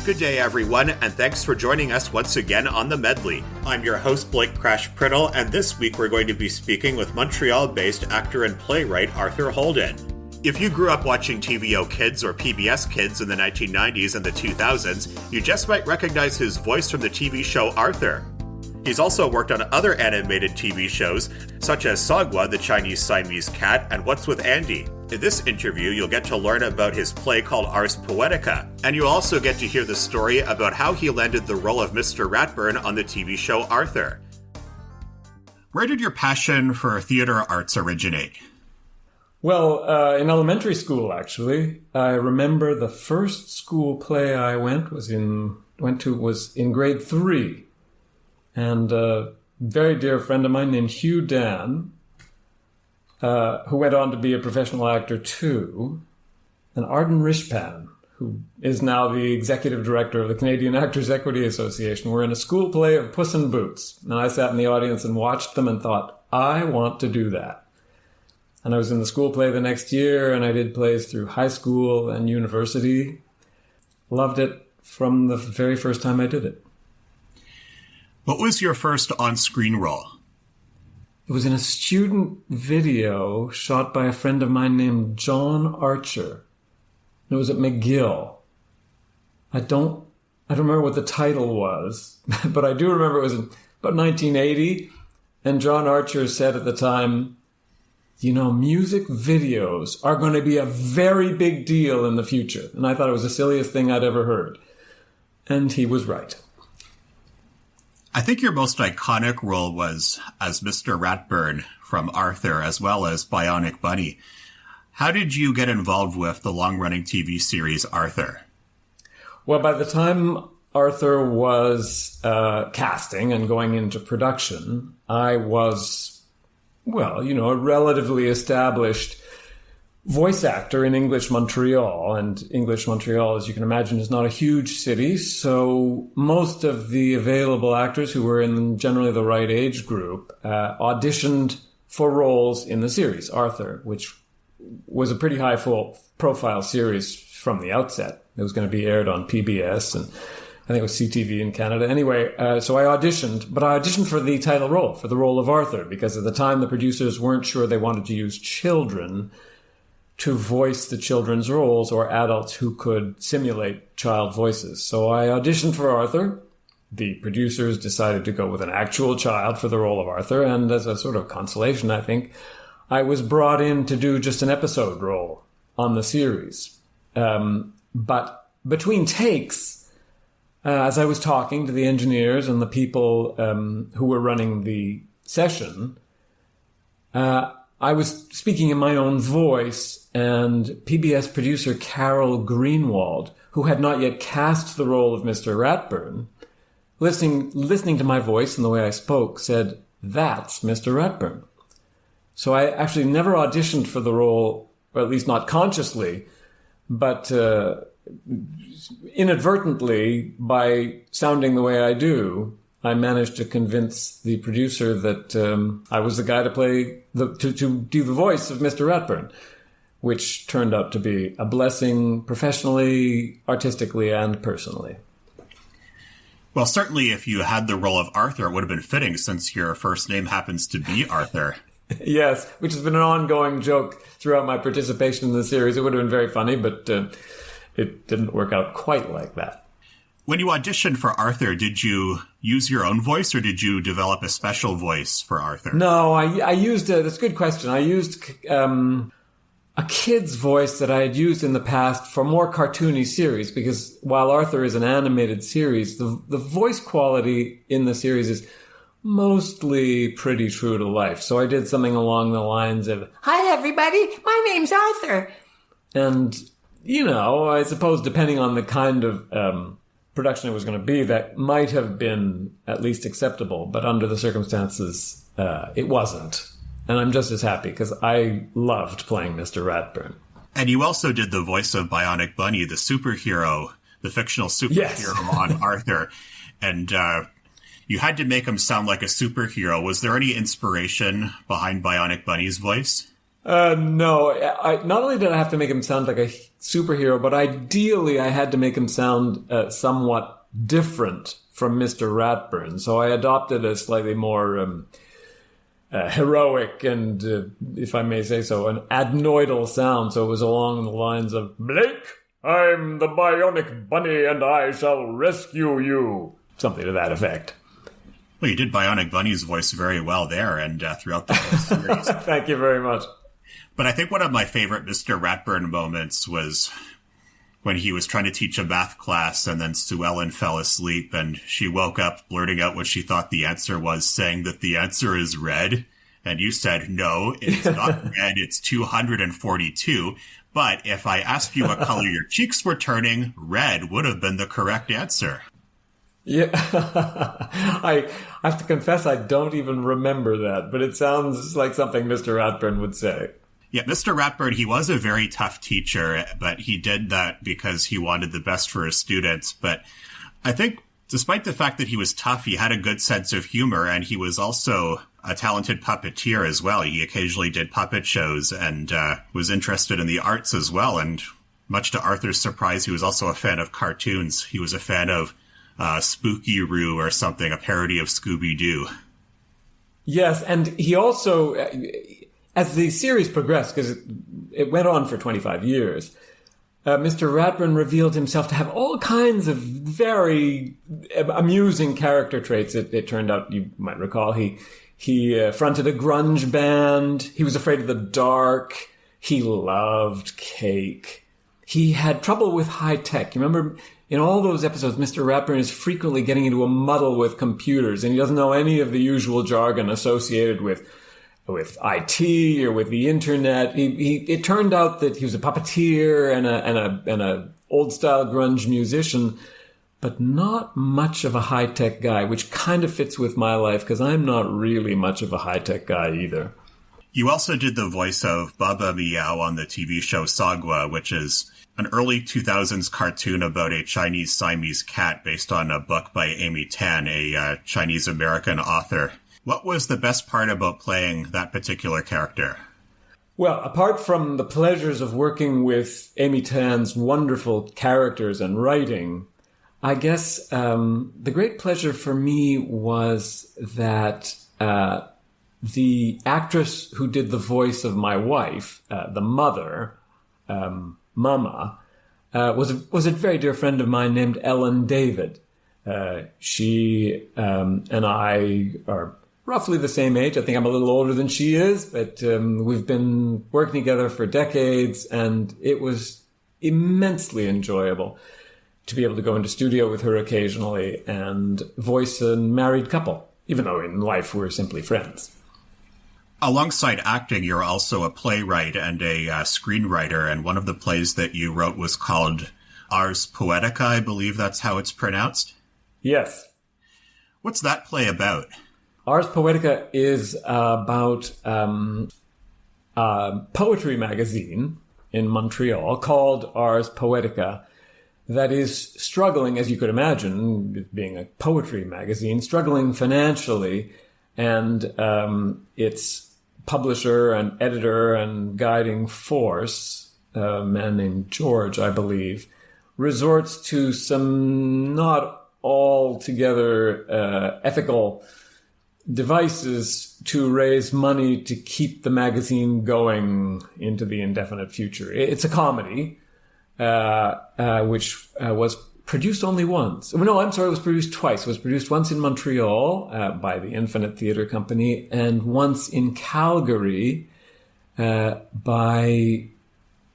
Good day, everyone, and thanks for joining us once again on The Medley. I'm your host, Blake Crash Priddle, and this week we're going to be speaking with Montreal-based actor and playwright Arthur Holden. If you grew up watching TVO Kids or PBS Kids in the 1990s and the 2000s, you just might recognize his voice from the TV show Arthur. He's also worked on other animated TV shows, such as Sagwa, the Chinese Siamese cat, and What's with Andy. In this interview, you'll get to learn about his play called Ars Poetica, and you'll also get to hear the story about how he landed the role of Mr. Ratburn on the TV show Arthur. Where did your passion for theater arts originate? Well, in elementary school, actually. I remember the first school play I went to was in grade 3. And a very dear friend of mine named Hugh Dan, who went on to be a professional actor too, and Arden Rishpan, who is now the executive director of the Canadian Actors Equity Association, were in a school play of Puss in Boots. And I sat in the audience and watched them and thought, I want to do that. And I was in the school play the next year, and I did plays through high school and university. Loved it from the very first time I did it. What was your first on-screen role? It was in a student video shot by a friend of mine named John Archer. It was at McGill. I don't remember what the title was, but I do remember it was about 1980. And John Archer said at the time, you know, music videos are going to be a very big deal in the future. And I thought it was the silliest thing I'd ever heard. And he was right. I think your most iconic role was as Mr. Ratburn from Arthur, as well as Bionic Bunny. How did you get involved with the long-running TV series Arthur? Well, by the time Arthur was casting and going into production, I was, well, you know, a relatively established voice actor in English Montreal. And English Montreal, as you can imagine, is not a huge city. So most of the available actors who were in generally the right age group auditioned for roles in the series, Arthur, which was a pretty high-profile series from the outset. It was going to be aired on PBS, and I think it was CTV in Canada. Anyway, so I auditioned, but I auditioned for the title role, for the role of Arthur, because at the time the producers weren't sure they wanted to use children to voice the children's roles or adults who could simulate child voices. So I auditioned for Arthur. The producers decided to go with an actual child for the role of Arthur. And as a sort of consolation, I think, I was brought in to do just an episode role on the series. But between takes, as I was talking to the engineers and the people who were running the session, I was speaking in my own voice, and PBS producer Carol Greenwald, who had not yet cast the role of Mr. Ratburn, listening to my voice and the way I spoke, said, "That's Mr. Ratburn." So I actually never auditioned for the role, or at least not consciously, but inadvertently, by sounding the way I do, I managed to convince the producer that I was the guy to play to do the voice of Mr. Ratburn, which turned out to be a blessing professionally, artistically, and personally. Well, certainly if you had the role of Arthur, it would have been fitting since your first name happens to be Arthur. Yes, which has been an ongoing joke throughout my participation in the series. It would have been very funny, but it didn't work out quite like that. When you auditioned for Arthur, did you use your own voice or did you develop a special voice for Arthur? No, I used, that's a good question. I used a kid's voice that I had used in the past for more cartoony series, because while Arthur is an animated series, the voice quality in the series is mostly pretty true to life. So I did something along the lines of, "Hi, everybody. My name's Arthur." And, you know, I suppose depending on the kind of production it was going to be, that might have been at least acceptable, but under the circumstances, it wasn't. And I'm just as happy because I loved playing Mr. Ratburn. And you also did the voice of Bionic Bunny, the superhero, the fictional superhero Yes. on Arthur. And you had to make him sound like a superhero. Was there any inspiration behind Bionic Bunny's voice? No, not only did I have to make him sound like a superhero, but ideally I had to make him sound somewhat different from Mr. Ratburn. So I adopted a slightly more heroic and, if I may say so, an adenoidal sound. So it was along the lines of, Blake, I'm the bionic bunny and I shall rescue you. Something to that effect. Well, you did Bionic Bunny's voice very well there and throughout the whole series. Thank you very much. But I think one of my favorite Mr. Ratburn moments was when he was trying to teach a math class and then Sue Ellen fell asleep and she woke up blurting out what she thought the answer was, saying that the answer is red. And you said, no, it's not red, it's 242. But if I asked you what color your cheeks were turning, red would have been the correct answer. Yeah, I have to confess I don't even remember that, but it sounds like something Mr. Ratburn would say. Yeah, Mr. Ratburn, he was a very tough teacher, but he did that because he wanted the best for his students. But I think despite the fact that he was tough, he had a good sense of humor, and he was also a talented puppeteer as well. He occasionally did puppet shows and was interested in the arts as well. And much to Arthur's surprise, he was also a fan of cartoons. He was a fan of Spooky-Roo or something, a parody of Scooby-Doo. Yes, and he also, as the series progressed, because it went on for 25 years, Mr. Ratburn revealed himself to have all kinds of very amusing character traits. It turned out, you might recall, he fronted a grunge band. He was afraid of the dark. He loved cake. He had trouble with high tech. You remember in all those episodes, Mr. Ratburn is frequently getting into a muddle with computers, and he doesn't know any of the usual jargon associated with IT or with the internet. It turned out that he was a puppeteer and a old style grunge musician, but not much of a high tech guy, which kind of fits with my life because I'm not really much of a high tech guy either. You also did the voice of Baba Meow on the TV show Sagwa, which is an early 2000s cartoon about a Chinese Siamese cat based on a book by Amy Tan, a Chinese-American author. What was the best part about playing that particular character? Well, apart from the pleasures of working with Amy Tan's wonderful characters and writing, I guess the great pleasure for me was that the actress who did the voice of my wife, the mother, Mama, was a very dear friend of mine named Ellen David. She and I are roughly the same age. I think I'm a little older than she is, but we've been working together for decades, and it was immensely enjoyable to be able to go into studio with her occasionally and voice a married couple, even though in life we're simply friends. Alongside acting, you're also a playwright and a screenwriter, and one of the plays that you wrote was called Ars Poetica, I believe that's how it's pronounced? Yes. What's that play about? Ars Poetica is about a poetry magazine in Montreal called Ars Poetica that is struggling, as you could imagine, being a poetry magazine, struggling financially, and its publisher and editor and guiding force, a man named George, I believe, resorts to some not altogether ethical devices to raise money to keep the magazine going into the indefinite future. It's a comedy, which was produced only once. No, I'm sorry, it was produced twice. It was produced once in Montreal by the Infinite Theatre Company and once in Calgary by...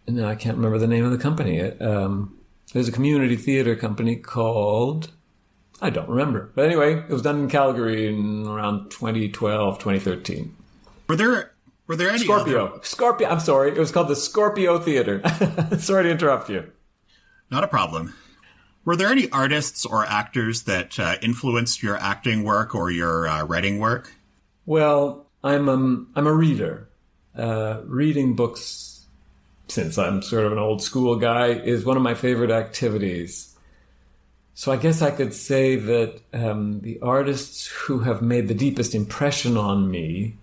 No, I can't remember the name of the company. There's a community theatre company called... I don't remember. But anyway, it was done in Calgary in around 2012, 2013. Were there any Scorpio. I'm sorry. It was called the Scorpio Theatre. Sorry to interrupt you. Not a problem. Were there any artists or actors that influenced your acting work or your writing work? Well, I'm a reader. Reading books, since I'm sort of an old school guy, is one of my favorite activities. So I guess I could say that the artists who have made the deepest impression on me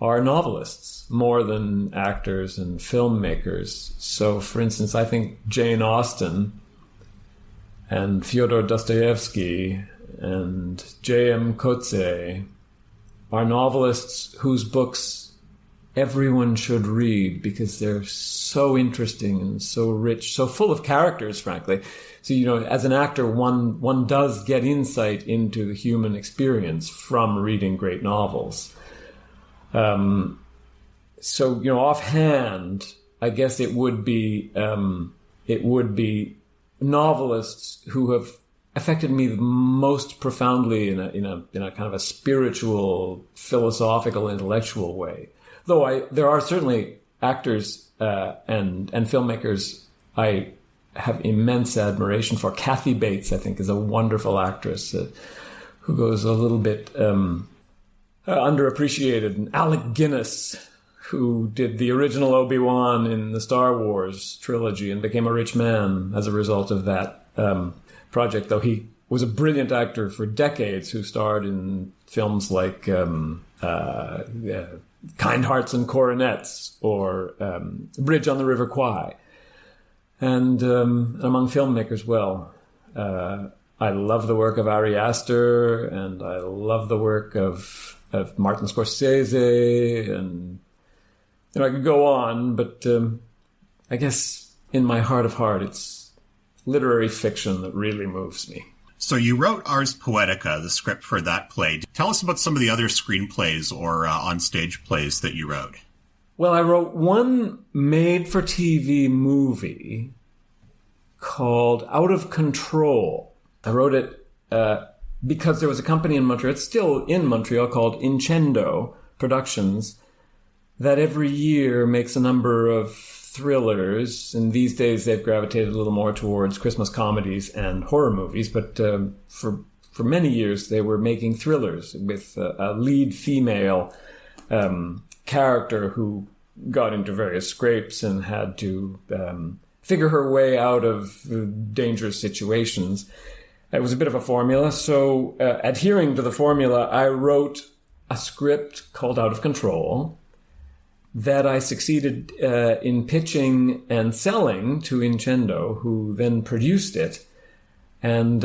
are novelists more than actors and filmmakers. So, for instance, I think Jane Austen and Fyodor Dostoevsky and J.M. Coetzee are novelists whose books everyone should read because they're so interesting and so rich, so full of characters, frankly. So, as an actor, one does get insight into the human experience from reading great novels. So, offhand, I guess it would be novelists who have affected me the most profoundly in a kind of a spiritual, philosophical, intellectual way. Though there are certainly actors and filmmakers I have immense admiration for. Kathy Bates, I think, is a wonderful actress who goes a little bit underappreciated. And Alec Guinness, who did the original Obi-Wan in the Star Wars trilogy and became a rich man as a result of that project, though he was a brilliant actor for decades who starred in films like Kind Hearts and Coronets or Bridge on the River Kwai. And among filmmakers, I love the work of Ari Aster, and I love the work of Martin Scorsese, and I could go on, but I guess in my heart of heart, it's literary fiction that really moves me. So you wrote Ars Poetica, the script for that play. Tell us about some of the other screenplays or on-stage plays that you wrote. Well, I wrote one made-for-TV movie called Out of Control. I wrote it because there was a company in Montreal, it's still in Montreal, called Incendo Productions, that every year makes a number of thrillers. And these days they've gravitated a little more towards Christmas comedies and horror movies. But for many years they were making thrillers with a lead female character who got into various scrapes and had to figure her way out of dangerous situations. It was a bit of a formula. So adhering to the formula, I wrote a script called Out of Control that I succeeded in pitching and selling to Incendo, who then produced it. And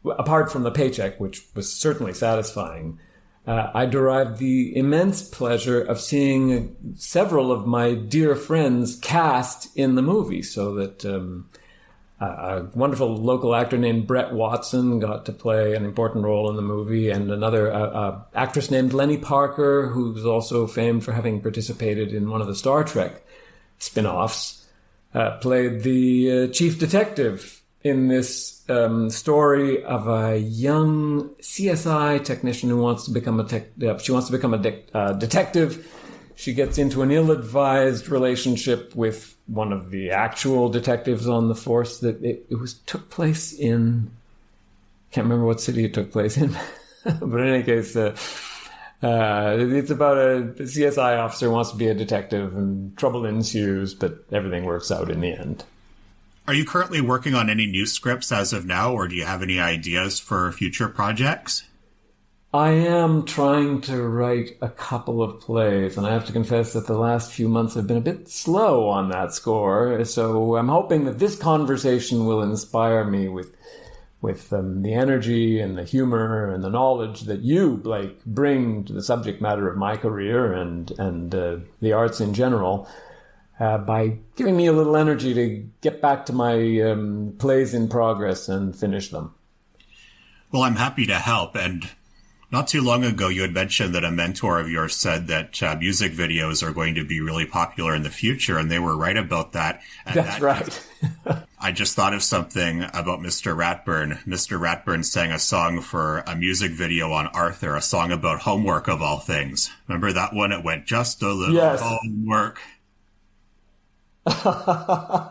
apart from the paycheck, which was certainly satisfying, I derived the immense pleasure of seeing several of my dear friends cast in the movie, so that a wonderful local actor named Brett Watson got to play an important role in the movie, and another actress named Lenny Parker, who's also famed for having participated in one of the Star Trek spin-offs, played the chief detective in this story of a young CSI technician who wants to become a detective. She gets into an ill-advised relationship with one of the actual detectives on the force. That it took place in, can't remember what city it took place in, but in any case, it's about a CSI officer who wants to be a detective, and trouble ensues, but everything works out in the end. Are you currently working on any new scripts as of now, or do you have any ideas for future projects? I am trying to write a couple of plays, and I have to confess that the last few months have been a bit slow on that score. So I'm hoping that this conversation will inspire me with the energy and the humor and the knowledge that you, Blake, bring to the subject matter of my career and the arts in general, by giving me a little energy to get back to my plays in progress and finish them. Well, I'm happy to help, and not too long ago, you had mentioned that a mentor of yours said that music videos are going to be really popular in the future, and they were right about that. And that's right. I just thought of something about Mr. Ratburn. Mr. Ratburn sang a song for a music video on Arthur, a song about homework of all things. Remember that one? It went, just a little homework.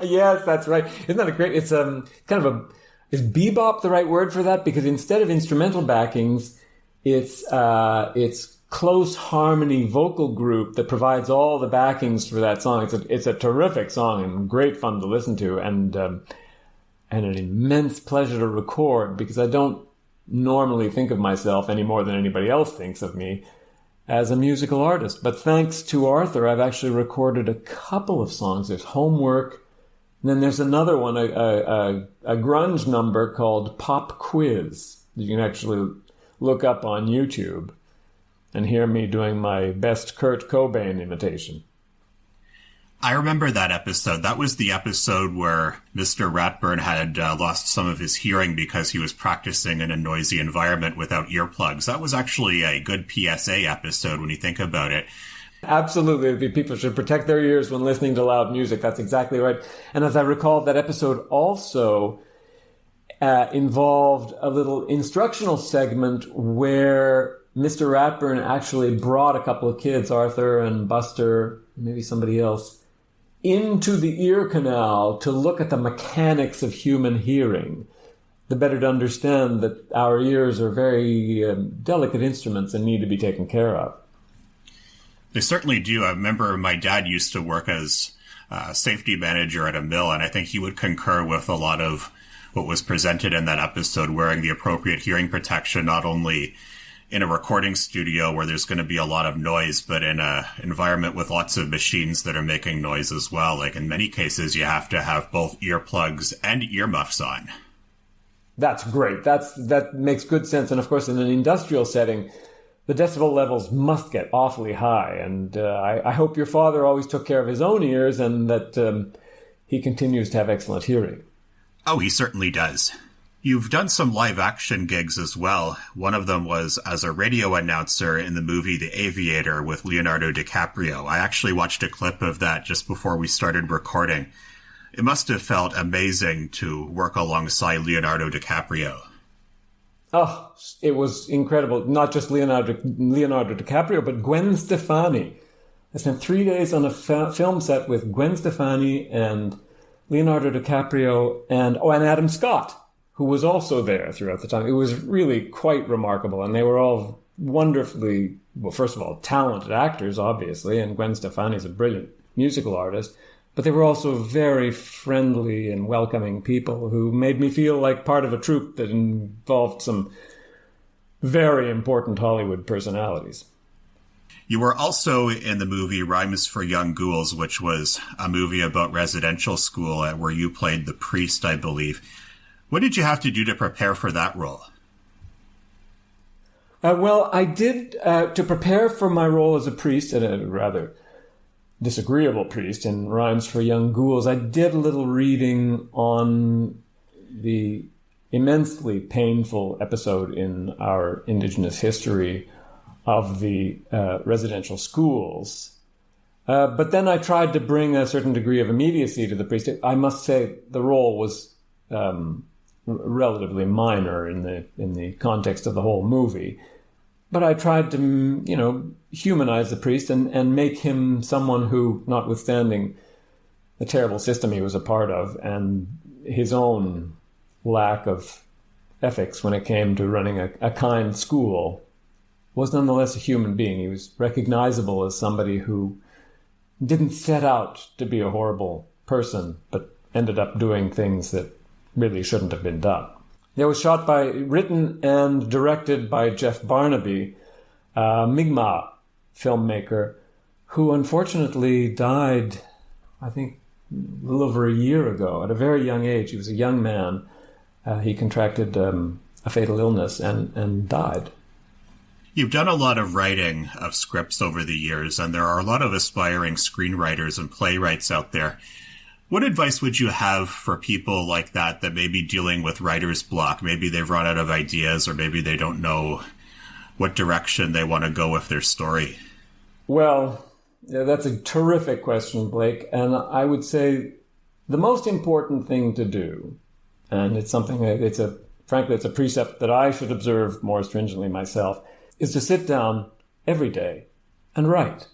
Yes, that's right. Isn't that a great? It's is bebop the right word for that? Because instead of instrumental backings, it's close harmony vocal group that provides all the backings for that song. It's a terrific song and great fun to listen to, and an immense pleasure to record, because I don't normally think of myself any more than anybody else thinks of me as a musical artist. But thanks to Arthur, I've actually recorded a couple of songs. There's Homework, and then there's another one, a grunge number called Pop Quiz. You can actually look up on YouTube and hear me doing my best Kurt Cobain imitation. I remember that episode. That was the episode where Mr. Ratburn had lost some of his hearing because he was practicing in a noisy environment without earplugs. That was actually a good PSA episode when you think about it. Absolutely. People should protect their ears when listening to loud music. That's exactly right. And as I recall, that episode also involved a little instructional segment where Mr. Ratburn actually brought a couple of kids, Arthur and Buster, maybe somebody else, into the ear canal to look at the mechanics of human hearing, the better to understand that our ears are very delicate instruments and need to be taken care of. They certainly do. I remember my dad used to work as a safety manager at a mill, and I think he would concur with a lot of what was presented in that episode, wearing the appropriate hearing protection, not only in a recording studio where there's going to be a lot of noise, but in an environment with lots of machines that are making noise as well. Like in many cases, you have to have both earplugs and earmuffs on. That's great. That makes good sense. And of course, in an industrial setting, the decibel levels must get awfully high. And I hope your father always took care of his own ears and that he continues to have excellent hearing. Oh, he certainly does. You've done some live-action gigs as well. One of them was as a radio announcer in the movie The Aviator with Leonardo DiCaprio. I actually watched a clip of that just before we started recording. It must have felt amazing to work alongside Leonardo DiCaprio. Oh, it was incredible. Not just Leonardo DiCaprio, but Gwen Stefani. I spent 3 days on a film set with Gwen Stefani and Leonardo DiCaprio and Adam Scott, who was also there throughout the time. It was really quite remarkable, and they were all wonderfully, well, first of all, talented actors, obviously, and Gwen Stefani is a brilliant musical artist, but they were also very friendly and welcoming people who made me feel like part of a troupe that involved some very important Hollywood personalities. You were also in the movie Rhymes for Young Ghouls, which was a movie about residential school where you played the priest, I believe. What did you have to do to prepare for that role? Well, I did, to prepare for my role as a priest, and a rather disagreeable priest in Rhymes for Young Ghouls, I did a little reading on the immensely painful episode in our Indigenous history of the residential schools. But then I tried to bring a certain degree of immediacy to the priest. I must say the role was relatively minor in the context of the whole movie. But I tried to, humanize the priest and make him someone who, notwithstanding the terrible system he was a part of and his own lack of ethics when it came to running a kind school, was nonetheless a human being. He was recognizable as somebody who didn't set out to be a horrible person, but ended up doing things that really shouldn't have been done. It was written and directed by Jeff Barnaby, a Mi'kmaq filmmaker, who unfortunately died, I think, a little over a year ago, at a very young age. He was a young man. He contracted a fatal illness and died. You've done a lot of writing of scripts over the years, and there are a lot of aspiring screenwriters and playwrights out there. What advice would you have for people like that may be dealing with writer's block? Maybe they've run out of ideas, or maybe they don't know what direction they want to go with their story. Well, that's a terrific question, Blake. And I would say the most important thing to do, and it's something that frankly, it's a precept that I should observe more stringently myself, is to sit down every day and write.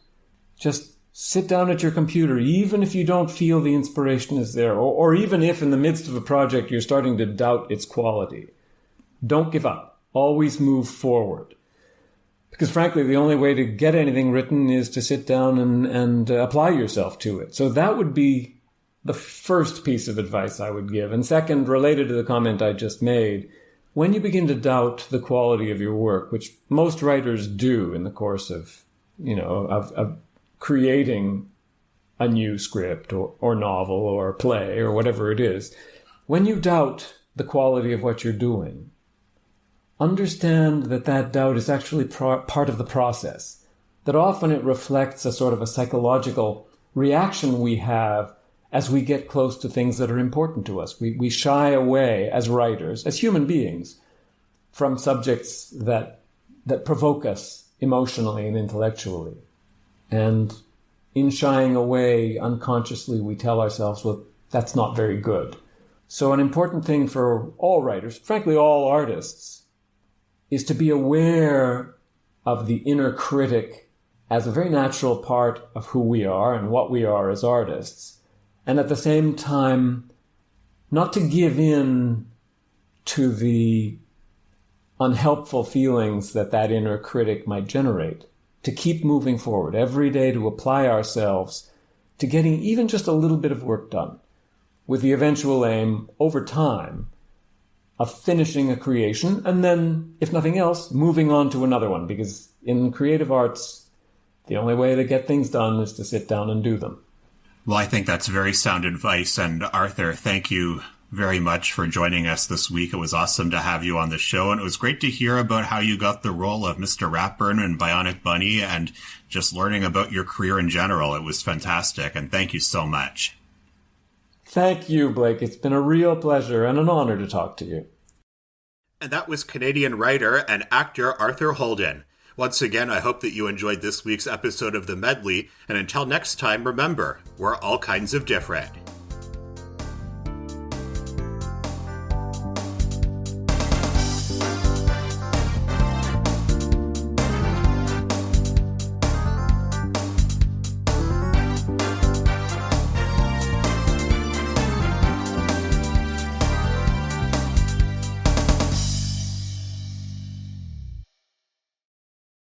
Just sit down at your computer, even if you don't feel the inspiration is there, or even if in the midst of a project you're starting to doubt its quality. Don't give up. Always move forward. Because frankly, the only way to get anything written is to sit down and apply yourself to it. So that would be the first piece of advice I would give. And second, related to the comment I just made, when you begin to doubt the quality of your work, which most writers do in the course of, of creating a new script or novel or play or whatever it is, when you doubt the quality of what you're doing, understand that doubt is actually part of the process, that often it reflects a sort of a psychological reaction we have as we get close to things that are important to us. We shy away as writers, as human beings, from subjects that provoke us emotionally and intellectually. And in shying away, unconsciously, we tell ourselves, well, that's not very good. So an important thing for all writers, frankly, all artists, is to be aware of the inner critic as a very natural part of who we are and what we are as artists. And at the same time, not to give in to the unhelpful feelings that inner critic might generate, to keep moving forward every day, to apply ourselves to getting even just a little bit of work done, with the eventual aim, over time, of finishing a creation, and then, if nothing else, moving on to another one, because in creative arts, the only way to get things done is to sit down and do them. Well, I think that's very sound advice. And Arthur, thank you very much for joining us this week. It was awesome to have you on the show. And it was great to hear about how you got the role of Mr. Ratburn in Bionic Bunny and just learning about your career in general. It was fantastic. And thank you so much. Thank you, Blake. It's been a real pleasure and an honor to talk to you. And that was Canadian writer and actor Arthur Holden. Once again, I hope that you enjoyed this week's episode of The Medley, and until next time, remember, we're all kinds of different.